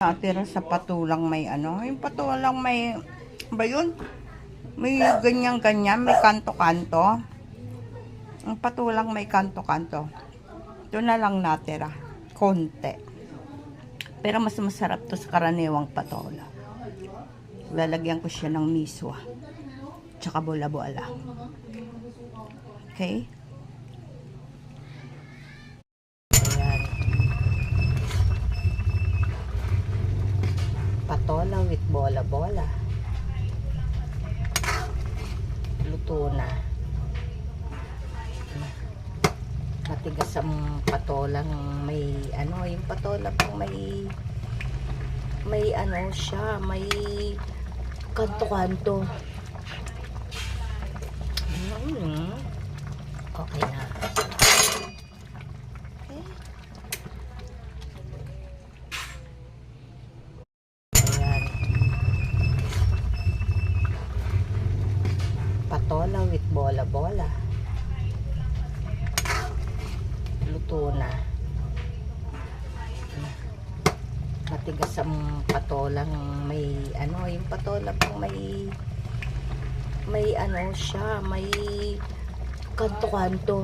Natira sa patulang may ano, yung patulang may, ba yun? May ganyan-ganyan, may kanto-kanto. Ang patulang may kanto-kanto. Ito na lang natira. Konti. Pero mas masarap to sa karaniwang patola. Lalagyan ko siya ng miswa. Tsaka bola-bola. Okay? Ayan. Patola with bola-bola. Luto na. Matigas ang patolang may ano, yung patola pang may ano siya, may kanto-kanto. Okay na. Okay. Ayan. Patola with bola-bola. Luto na. Matigas ang patolang may ano, yung patola pang may ano siya, may kanto-kanto.